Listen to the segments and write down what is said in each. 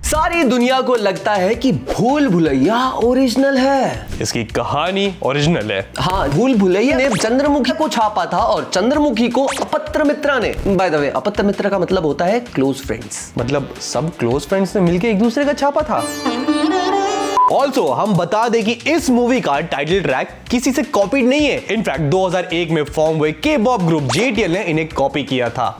सारी दुनिया को लगता है कि भूल भुलैया ओरिजिनल है। इसकी कहानी ओरिजिनल है। हाँ, भूल भुलैया ने चंद्रमुखी को छापा था और चंद्रमुखी को अपत्र मित्रा ने। बाय द वे, अपत्र मित्र का मतलब होता है क्लोज फ्रेंड्स। मतलब सब क्लोज फ्रेंड्स ने मिलकर एक दूसरे का छापा था। ऑल्सो हम बता दें कि इस मूवी का टाइटल ट्रैक किसी से कॉपीड नहीं है। इनफैक्ट 2001 में फॉर्म हुए के-पॉप ग्रुप JTL ने इन्हें कॉपी किया था।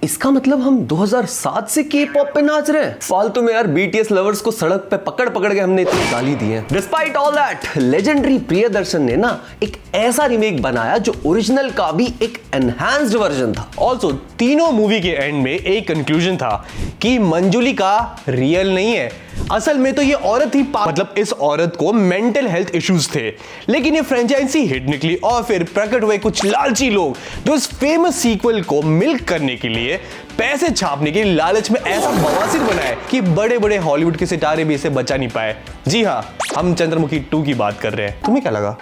इसका मतलब हम 2007 से के-पॉप पे नाच रहे हैं। फालतू में यार, BTS लवर्स को सड़क पे पकड़ पकड़ के हमने इतनी गाली दी है। Despite all that, legendary Priyadarshan ने ना एक ऐसा रीमेक बनाया जो ओरिजिनल का भी एक एनहांस्ड वर्जन था। ऑल्सो तीनों मूवी के एंड में एक कंक्लूजन था कि मंजुलिका रियल नहीं है। असल में तो ये औरत ही मतलब इस औरत को मेंटल हेल्थ इश्यूज थे। लेकिन ये फ्रेंचाइजी हिट निकली और फिर प्रकट हुए कुछ लालची लोग जो इस फेमस सीक्वल को मिल्क करने के लिए, पैसे छापने के लालच में ऐसा बवासीर बनाए कि बड़े बड़े हॉलीवुड के सितारे भी इसे बचा नहीं पाए। जी हाँ, हम चंद्रमुखी 2 की बात कर रहे हैं। तुम्हें क्या लगा?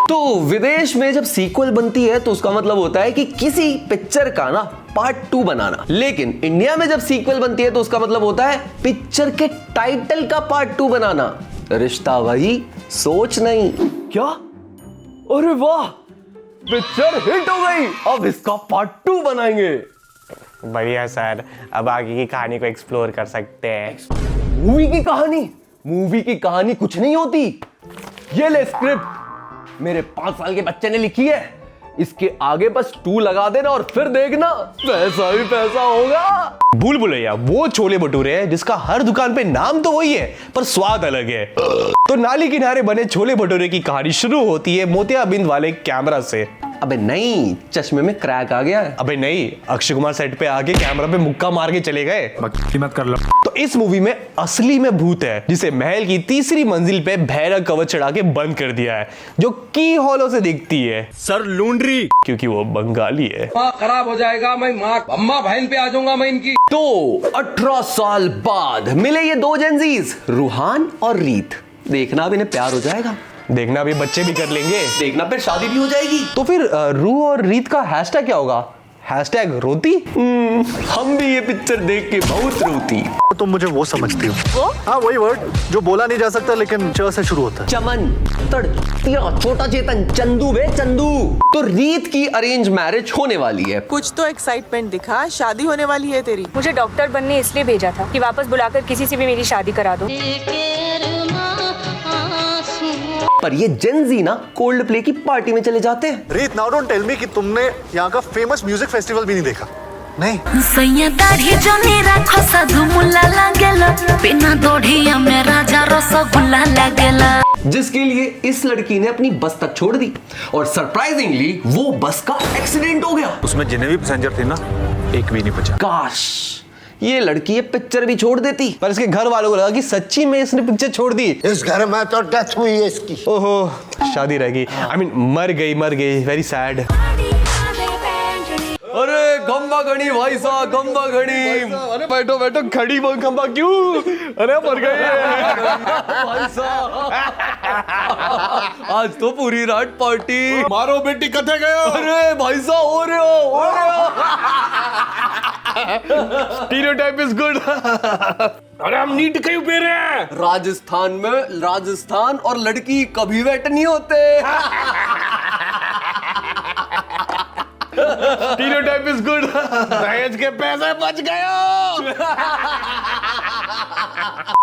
तो विदेश में जब सीक्वल बनती है तो उसका मतलब होता है कि किसी पिक्चर का ना पार्ट 2 बनाना। लेकिन इंडिया में जब सीक्वल बनती है तो उसका मतलब होता है पिक्चर के टाइटल का पार्ट 2 बनाना। रिश्ता वही, सोच नहीं। क्या? अरे वाह, पिक्चर हिट हो गई, अब इसका पार्ट 2 बनाएंगे। बढ़िया सर, अब आगे की कहानी को एक्सप्लोर कर सकते हैं। मूवी की कहानी कुछ नहीं होती। ये ले स्क्रिप्ट, मेरे 5 साल के बच्चे ने लिखी है। इसके आगे बस 2 लगा देना और फिर देखना, पैसा ही पैसा होगा। भूल भुलैया वो छोले भटूरे है जिसका हर दुकान पे नाम तो वही है पर स्वाद अलग है। तो नाली किनारे बने छोले भटूरे की कहानी शुरू होती है मोतियाबिंद वाले कैमरा से। अबे नहीं, चश्मे में क्रैक आ गया है। अबे नहीं, अक्षय कुमार सेट पे आके कैमरा पे मुक्का मार के चले गए। मत कर लो। तो इस मूवी में असली में भूत है जिसे महल की 3री मंजिल पे भैरव कवच चढ़ा के बंद कर दिया है, जो की हॉलों से दिखती है। सर लूंड्री, क्योंकि वो बंगाली है। खराब हो जाएगा, मैं माँ अम्मा बहन पे आ जाऊंगा मैं इनकी। तो 18 साल बाद मिले ये 2 जेंजीज, रूहान और रीत। देखना अब इन्हें प्यार हो जाएगा, देखना भी बच्चे भी कर लेंगे, देखना फिर शादी भी हो जाएगी। तो फिर रू और रीत का हैशटैग क्या होगा? हैशटैग रोती। हम भी ये पिक्चर देख के बहुत रोती। तुम मुझे वो समझती हो? हाँ, वही वर्ड जो बोला नहीं जा सकता लेकिन च से शुरू होता है। चमन, तड़, छोटा चेतन, चंदू बे चंदू। तो रीत की अरेंज मैरिज होने वाली है। कुछ तो एक्साइटमेंट दिखा, शादी होने वाली है तेरी। मुझे डॉक्टर बनने इसलिए भेजा था कि वापस बुलाकर किसी से भी मेरी शादी करा दो। पर ये जेंजी ना कोल्ड प्ले की पार्टी में चले जाते हैं। रीत, नाउ डोंट टेल मी कि तुमने यहाँ का फेमस म्यूजिक फेस्टिवल भी नहीं देखा। नहीं, सैया दाढ़ी जने राखो साधु मुल्ला लागेला, बिना दोढ़िया में राजा रसगुल्ला लागेला। जिसके लिए इस लड़की ने अपनी बस तक छोड़ दी और सरप्राइजिंगली वो बस का एक्सीडेंट हो गया। उसमें जितने भी पैसेंजर थे ना, एक भी नहीं बचा। काश ये लड़की ये पिक्चर भी छोड़ देती। पर इसके घर वालों को लगा कि सच्ची में इसने पिक्चर छोड़ दी। इस घर में तो डेथ हुई है इसकी। ओहो, शादी रह गई। आई मीन मर गई। Very sad. अरे खंबा घड़ी भाई साहब, खंबा घड़ी। अरे बैठो खड़ी खंबा क्यों? अरे मर गई भाई साहब, आज तो पूरी रात पार्टी। मारो बेटी, कथे गयो। अरे भाई साहब, हो रहे हो। Stereotype is good. अरे हम नीट क्यों पी रहे हैं? राजस्थान और लड़की कभी वेट नहीं होते। Stereotype is good. दहेज के पैसे बच गए।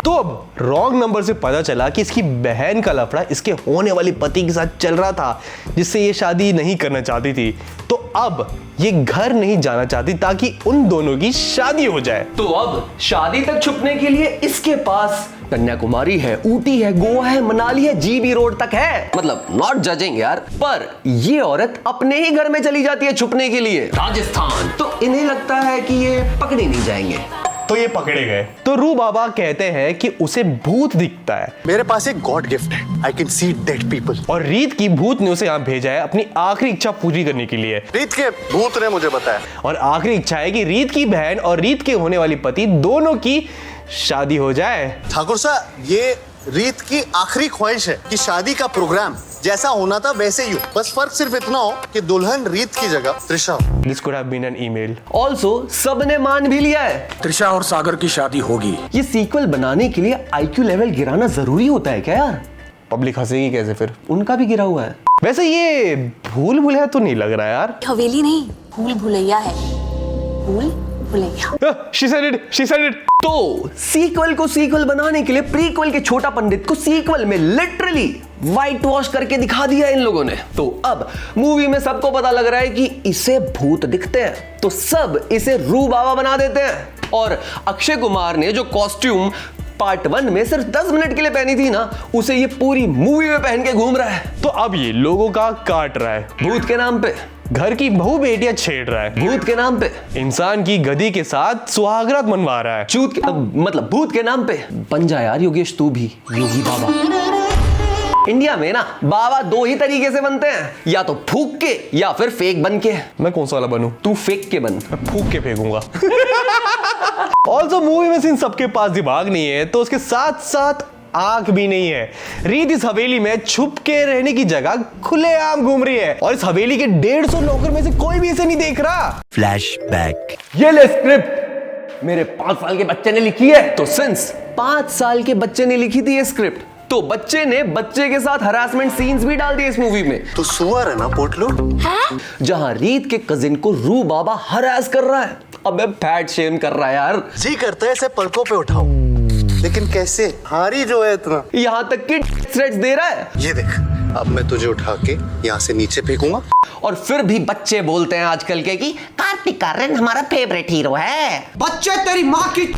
तो अब रॉन्ग नंबर से पता चला कि इसकी बहन का लफड़ा इसके होने वाले पति के साथ चल रहा था, जिससे ये शादी नहीं करना चाहती थी। तो अब ये घर नहीं जाना चाहती ताकि उन दोनों की शादी हो जाए। तो अब शादी तक छुपने के लिए इसके पास कन्याकुमारी है, ऊटी है, गोवा है, मनाली है, GB रोड तक है। मतलब नॉट जजिंग यार, पर ये औरत अपने ही घर में चली जाती है छुपने के लिए, राजस्थान। तो इन्हें लगता है कि ये पकड़े नहीं जाएंगे, तो ये पकड़े गए। तो रू बाबा कहते हैं कि उसे भूत दिखता है। मेरे पास एक गॉड गिफ्ट है, I can see dead people. और रीत की भूत ने उसे यहाँ भेजा है अपनी आखिरी इच्छा पूरी करने के लिए। रीत के भूत ने मुझे बताया। और आखिरी इच्छा है कि रीत की बहन और रीत के होने वाली पति दोनों की शादी हो जाए। ठाकुर साहब, ये रीत की आखिरी ख्वाहिश है कि शादी का प्रोग्राम जैसा होना था वैसे ही हो, बस फर्क सिर्फ इतना हो कि दुल्हन रीत की जगह त्रिशा हो। This could have been an email. Also सबने मान भी लिया है त्रिशा और सागर की शादी होगी। ये सीक्वल बनाने के लिए IQ लेवल गिराना जरूरी होता है क्या यार? पब्लिक हंसेगी कैसे फिर? उनका भी गिरा हुआ है। वैसे ये भूल भुलैया तो नहीं लग रहा यार। हवेली नहीं, भूल भुलैया है। भूल Bhulaiyaa. She said it, she said it. तो सीक्वल को सीक्वल बनाने के लिए प्रीक्वल के छोटा पंडित को सीक्वल में लिटरली व्हाइट वॉश करके दिखा दिया इन लोगों ने। तो अब मूवी में सबको पता लग रहा है कि इसे भूत दिखते हैं, तो सब इसे रू बाबा बना देते हैं। और अक्षय कुमार ने जो कॉस्ट्यूम पार्ट 1 में सिर्फ 10 मिनट के लिए पहनी थी ना, उसे ये पूरी मूवी में पहन के घूम रहा है। तो अब ये लोगों का काट रहा है, भूत के नाम पे, घर की बहू बेटियां छेड़ रहा है, भूत के नाम पे, इंसान की गधी के साथ सुहागरात मनवा रहा है। चूत के मतलब भूत के नाम पे। बन जा यार योगेश तू भी योगी बाबा। इंडिया में ना बाबा 2 ही तरीके से बनते हैं, या तो फूक के या फिर फेक बन के। मैं कौन सा वाला बनूं? तू फेक के बन। मैं फूक के फेंकूंगा। ऑल्सो मूवी में सिंह सबके पास दिमाग नहीं है, तो उसके साथ साथ आंख भी नहीं है। रीत इस हवेली में छुप के रहने की जगह खुलेआम घूम रही है, और इस हवेली के 150 नौकर में से कोई भी इसे नहीं देख रहा। फ्लैशबैक। ये ले स्क्रिप्ट, मेरे 5 साल के बच्चे ने लिखी है। तो सिंस 5 साल के बच्चे ने लिखी थी ये स्क्रिप्ट, तो बच्चे ने बच्चे के साथ हरासमेंट सीन्स भी डाल दिए इस मूवी में। तो सुअर है ना पोटलो, जहां रीत के कजिन को रू बाबा हरास कर रहा है। अबे फैट शेम कर रहा है यार। जी करता है इसे पलकों पे उठाओ, लेकिन कैसे? हारी जो है इतना, यहां तक कि थ्रेट्स दे रहा है। ये देख, अब मैं तुझे उठा के यहाँ से नीचे फेंकूंगा। और फिर भी बच्चे बोलते हैं आजकल के कि कार्तिक आर्यन हमारा फेवरेट हीरो है। बच्चे तेरी माँ की।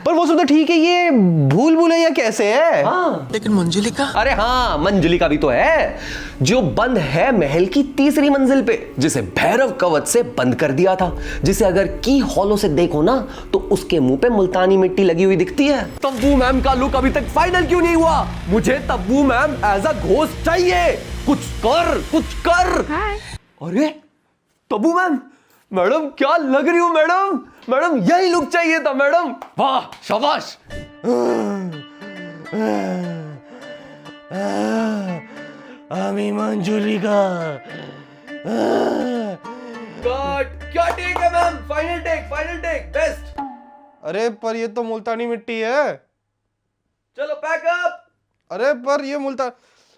पर वो सब तो ठीक है, ये भूल भुलैया कैसे है? हाँ। लेकिन मंजुलिका। अरे हाँ, मंजुलिका भी तो है, जो बंद है महल की 3री मंजिल पे, जिसे भैरव कवच से बंद कर दिया था, जिसे अगर की हॉलो से देखो ना तो उसके मुंह पे मुल्तानी मिट्टी लगी हुई दिखती है। तब्बू मैम का लुक अभी तक फाइनल क्यों नहीं हुआ? मुझे Tabu ma'am as a ghost चाहिए। कुछ कर, कुछ कर। अरे तब्बू मैम, मैडम क्या लग रही हूँ मैडम? मैडम यही लुक चाहिए था मैडम। वाह शाबाश। आमी मंजुलिका। क्या टेक है मैम? Final take best. अरे पर ये तो मुल्तानी मिट्टी है। चलो पैक अप। अरे पर ये मुल्तान,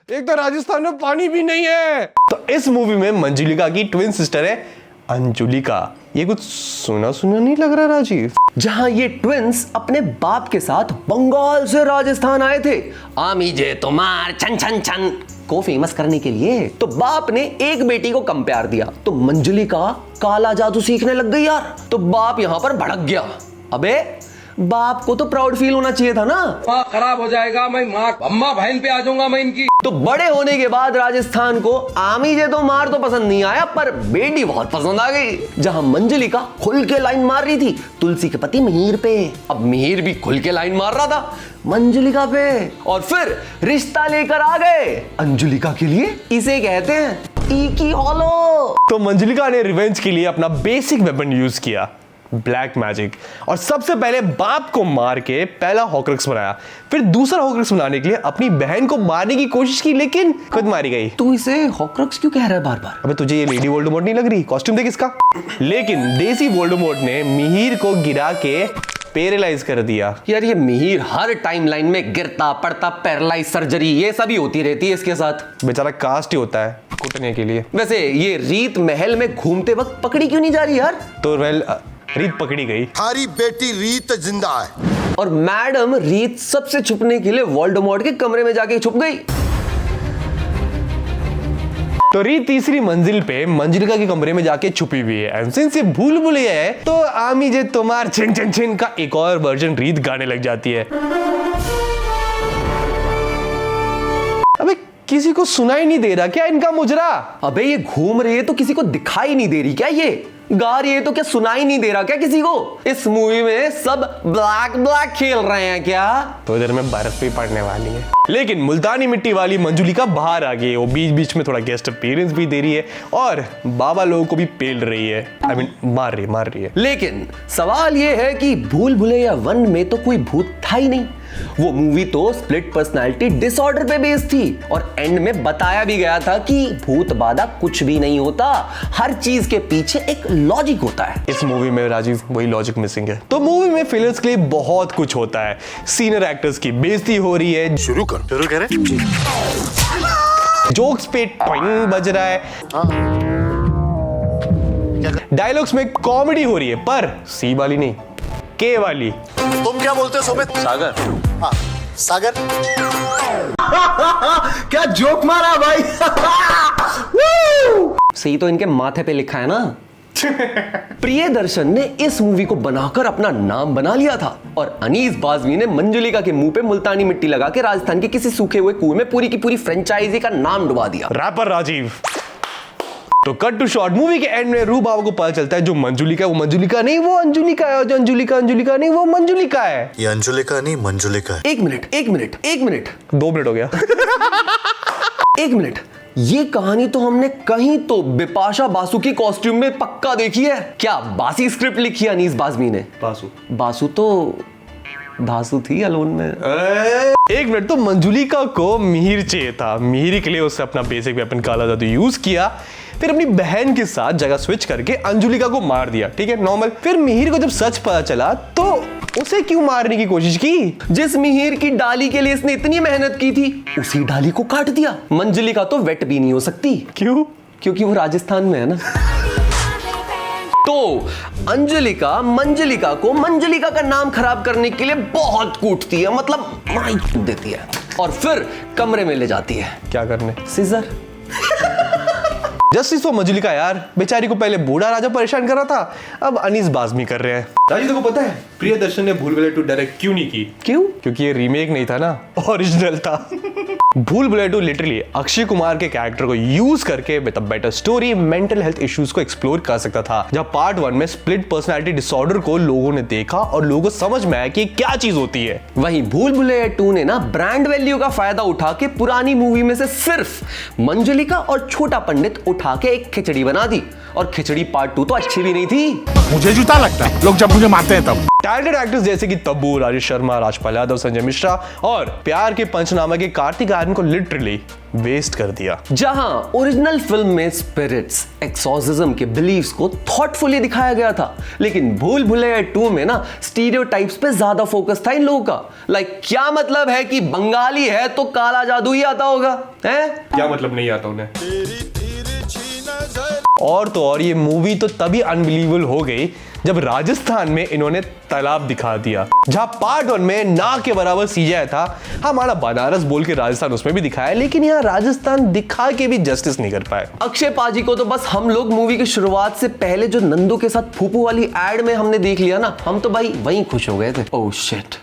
एक तो राजस्थान में पानी भी नहीं है। तो इस मूवी में मंजुलिका की ट्विन सिस्टर है अंजुलिका। ये कुछ सुना सुना नहीं लग रहा राजीव? जहां ये ट्विंस अपने बाप के साथ बंगाल से राजस्थान आए थे आमी जे तुम्हार छन छन छन को फेमस करने के लिए, तो बाप ने एक बेटी को कम प्यार दिया, तो मंजुलिका काला जादू सीखने लग गई यार। तो बाप यहां पर भड़क गया। अबे बाप को तो प्राउड फील होना चाहिए था ना। माँ खराब हो जाएगा, मैं माँ अम्मा बहन पे आ जाऊंगा मैं इनकी। तो बड़े होने के बाद राजस्थान को आमी जे तो मार तो पसंद नहीं आया, पर बेटी बहुत पसंद आ गई। जहां मंजुलिका खुल के लाइन मार रही थी तुलसी के पति मिहिर पे, अब मिहिर भी खुल के लाइन मार रहा था मंजुलिका पे, और फिर रिश्ता लेकर आ गए अंजुलिका के लिए। इसे कहते हैं ईकी हॉलो। तो मंजुलिका ने रिवेंज के लिए अपना बेसिक वेपन यूज किया, ब्लैक मैजिक, और सबसे पहले बाप को मार के पहला हॉक्रक्स बनाया। फिर दूसरा हॉक्रक्स बनाने के लिए अपनी बहन को मारने की कोशिश की, लेकिन खुद मारी गई। तू इसे हॉक्रक्स क्यों कह रहा है बार बार? अबे तुझे ये लेडी वोल्डेमॉर्ट नहीं लग रही? कॉस्ट्यूम देख इसका। लेकिन देसी वोल्डेमॉर्ट ने मिहिर को गिरा के पैरालाइज कर दिया। यार ये मिहिर हर टाइमलाइन में गिरता पड़ता, पैरालाइज, सर्जरी ये सभी होती रहती है इसके साथ। बेचारा कास्ट ही होता है कुटने के लिए। वैसे ये रीत महल में घूमते वक्त पकड़ी क्यों नहीं जा रही यार? तो रीत पकड़ी गई। हमारी बेटी रीत जिंदा है। और मैडम रीत सबसे छुपने के लिए वोल्डेमॉर्ट के कमरे में जाके छुप गई। तो रीत 3री मंजिल पे मंजुलिका के कमरे में जाके छुपी हुई है। एंड सिंस ये भूल भुलैया है, तो आमी जे तुम्हार छिन छिन छिन का एक और वर्जन रीत गाने लग जाती है। अबे किसी को सुनाई नहीं दे रहा क्या इनका मुजरा? अबे ये घूम रही है तो किसी को दिखाई नहीं दे रही क्या? ये गा रही है तो क्या सुनाई नहीं दे रहा क्या किसी को? इस मूवी में सब ब्लैक ब्लैक खेल रहे हैं क्या? तो इधर में बर्फ भी पड़ने वाली है। लेकिन मुल्तानी मिट्टी वाली मंजुलिका बाहर आ गई है। वो बीच बीच में थोड़ा गेस्ट अपीयरेंस भी दे रही है, और बाबा लोगों को भी पेल रही है। I mean, मार रही है। लेकिन सवाल ये है कि भूल भुलैया 1 में तो कोई भूत था ही नहीं, वो मूवी तो स्प्लिट पर्सनालिटी डिसऑर्डर पे बेस्ड थी और एंड में बताया भी गया था कि भूत बाधा कुछ भी नहीं होता, हर चीज के पीछे एक लॉजिक होता है। इस मूवी में राजीव वही लॉजिक मिसिंग है। तो मूवी में फिलर्स के लिए बहुत कुछ होता है, सीनियर एक्टर्स की बेइज्जती हो रही है, शुरू करें। जोक्स पे टॉइंग बज रहा है, डायलॉग्स में कॉमेडी हो रही है, पर सी वाली नहीं, के वाली। तुम क्या बोलते हो सुमित? सागर। हाँ सागर। क्या जोक मारा भाई। सही तो इनके माथे पे लिखा है ना। प्रियदर्शन ने इस मूवी को बनाकर अपना नाम बना लिया था और अनीस बाज़मी ने मंजुलिका के मुंह पे मुल्तानी मिट्टी लगा के राजस्थान के किसी सूखे हुए कुएं में पूरी की पूरी फ्रेंचाइजी का नाम डुबा दिया। रैपर राजीव। तो कट टू शॉर्ट, मूवी के एंड में रूह बाबा को पता चलता है जो मंजुलिका वो मंजुलिका नहीं, वो अंजुलिका है, और जो अंजुलिका नहीं वो मंजुलिका है। ये अंजुलिका नहीं मंजुलिका है। एक मिनट 2 मिनट हो गया। एक मिनट, ये कहानी तो हमने कहीं तो बिपाशा बासु की कॉस्ट्यूम में पक्का देखी है। क्या बासी स्क्रिप्ट लिखी है अनीस बाज़मी ने? बासु तो धासु थी अलोन में। एक मिनट, तो मंजुलिका को मिहिर चाहिए था, मिहिर के लिए उसने अपना बेसिक वेपन काला जादू यूज किया, फिर अपनी बहन के साथ जगह स्विच करके अंजुलिका को मार दिया, ठीक है नॉर्मल। फिर मिहिर को जब सच पता चला तो उसे क्यों मारने की कोशिश की? जिस मिहिर की डाली के लिए इसने इतनी मेहनत की थी उसी डाली को काट दिया। मंजुलिका तो वेट भी नहीं हो सकती। क्यों? क्योंकि वो राजस्थान में है ना। तो अंजुलिका मंजुलिका को मंजुलिका का नाम खराब करने के लिए बहुत कूटती है, मतलब माई देती है और फिर कमरे में ले जाती है। क्या करने? सीजर। जस्टिस फॉर मंजुलिका यार, बेचारी को पहले बूढ़ा राजा परेशान कर रहा था, अब अनीस बाज़मी कर रहे हैं। राजीव को पता है प्रियदर्शन ने भूल भुलैया 2 डायरेक्ट क्यों नहीं की? क्यों? क्योंकि ये रीमेक नहीं था ना, ओरिजिनल था। भूल भुलैया 2 लिटरली अक्षय कुमार के कैरेक्टर को यूज करके with a better story mental health issues को एक्सप्लोर कर सकता था। जहां पार्ट 1 में स्प्लिट पर्सनालिटी डिसऑर्डर को लोगों ने देखा और लोगों को समझ में आया कि क्या चीज होती है। वहीं भूल भुलैया 2 ने ना ब्रांड वैल्यू का फायदा उठा के पुरानी मूवी में से सिर्फ मंजुलिका और छोटा पंडित उठा के एक खिचड़ी बना दी, और खिचड़ी पार्ट 2 तो अच्छी भी नहीं थी। मुझे जूता लगता है लोग जब मुझे मारते हैं तब। टैलेंटेड एक्टर्स जैसे कि तब्बू, राजेश शर्मा, राजपाल यादव, संजय मिश्रा और प्यार के पंचनामा के कार्तिक आर्यन को लिटरली वेस्ट कर दिया। जहां ओरिजिनल फिल्म में स्पिरिट्स, एक्सॉर्सिज्म के बिलीफ्स को थॉटफुली दिखाया गया था, लेकिन भूल भुलैया 2 में ना स्टीरियोटाइप्स पे ज्यादा फोकस था इन लोगों का। लाइक क्या मतलब है कि बंगाली है तो काला जादू ही आता होगा, हैं? क्या मतलब नहीं आता उन्हें? और तो और ये मूवी तो तभी अनबिलीवेबल हो गई जब राजस्थान में इन्होंने तालाब दिखा दिया। जहां पार्ट 1 में ना के बराबर सीजीआई था, हमारा बनारस बोल के राजस्थान उसमें भी दिखाया, लेकिन यहाँ राजस्थान दिखा के भी जस्टिस नहीं कर पाए। अक्षय पाजी को तो बस हम लोग मूवी की शुरुआत से पहले जो नंदू के साथ फूफू वाली एड में हमने देख लिया ना, हम तो भाई वहीं खुश हो गए थे। ओह शिट,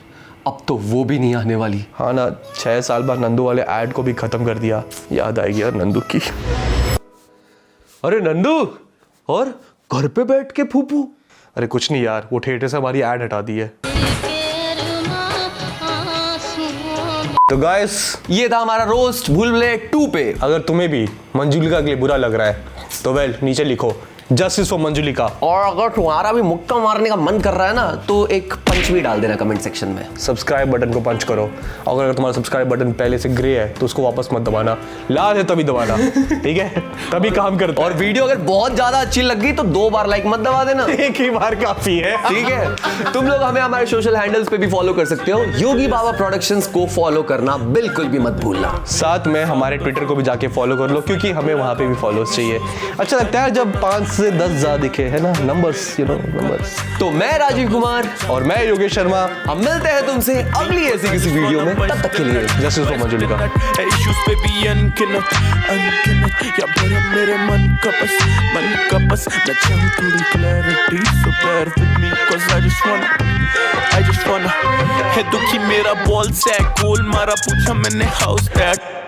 अब तो वो भी नहीं आने वाली। हाँ ना, 6 साल बाद नंदू वाले एड को भी खत्म कर दिया। याद आएगी यार नंदू की। अरे नंदू, और घर पे बैठ के फूफू? अरे कुछ नहीं यार, वो थिएटर से हमारी एड हटा दी है। तो गाइस, ये था हमारा रोस्ट भूल भुलैया 2 पे। अगर तुम्हें भी मंजुलिका के लिए बुरा लग रहा है तो वेल नीचे लिखो जस्टिस फॉर मंजुलिका। और अगर तुम्हारा भी मुक्का मारने का मन कर रहा है ना तो एक पंच भी डाल देना कमेंट सेक्शन में। सब्सक्राइब बटन को पंच करो, और अगर तुम्हारा सब्सक्राइब बटन पहले से ग्रे है तो उसको वापस मत दबाना, लाल है तभी दबाना, ठीक है? तभी काम करता है। और वीडियो अगर बहुत ज्यादा अच्छी लग गई तो 2 बार लाइक मत दबा देना, एक ही बार काफी है, ठीक है? तुम लोग हमें हमारे सोशल हैंडल्स पे भी फॉलो कर सकते हो। योगी बाबा प्रोडक्शंस को फॉलो करना बिल्कुल भी मत भूलना। साथ में हमारे ट्विटर को भी जाके फॉलो कर लो, क्योंकि हमें वहां पे भी फॉलोअर्स चाहिए। अच्छा लगता है जब 5 से 10 ज्यादा दिखे, है ना, नंबर्स, यू नो, नंबर्स। तो मैं राजीव कुमार और मैं योगेश शर्मा, हम मिलते हैं तुमसे अगली ऐसी किसी वीडियो में। तब तक के लिए जस्टिस फॉर मंजुलिका। मेरे मन का बस मैं चाहूं थोड़ी clarity, so bear with me cause I just wanna है दुखी मेरा बॉल सैक, गोल मारा पूछा मैंने हाउस दैट।